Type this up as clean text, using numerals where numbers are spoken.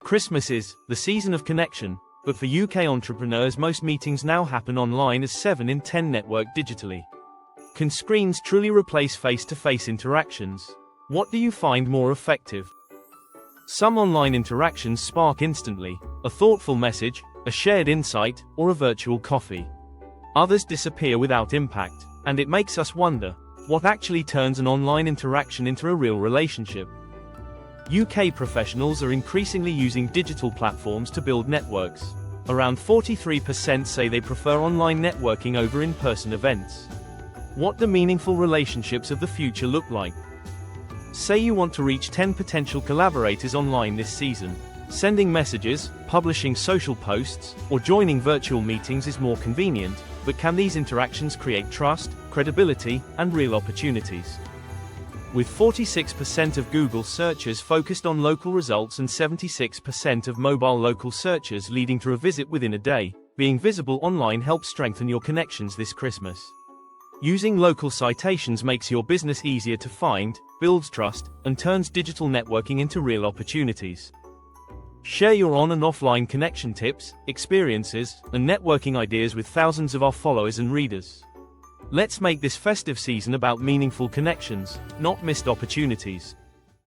Christmas is the season of connection, but for UK entrepreneurs, most meetings now happen online, as 7 in 10 network digitally. Can screens truly replace face-to-face interactions? What do you find more effective? Some online interactions spark instantly, a thoughtful message, a shared insight, or a virtual coffee. Others disappear without impact, and it makes us wonder, what actually turns an online interaction into a real relationship? UK professionals are increasingly using digital platforms to build networks. Around 43% say they prefer online networking over in-person events. What do meaningful relationships of the future look like? Say you want to reach 10 potential collaborators online this season. Sending messages, publishing social posts, or joining virtual meetings is more convenient, but can these interactions create trust, credibility, and real opportunities? With 46% of Google searches focused on local results and 76% of mobile local searches leading to a visit within a day, being visible online helps strengthen your connections this Christmas. Using local citations makes your business easier to find, builds trust, and turns digital networking into real opportunities. Share your on and offline connection tips, experiences, and networking ideas with thousands of our followers and readers. Let's make this festive season about meaningful connections, not missed opportunities.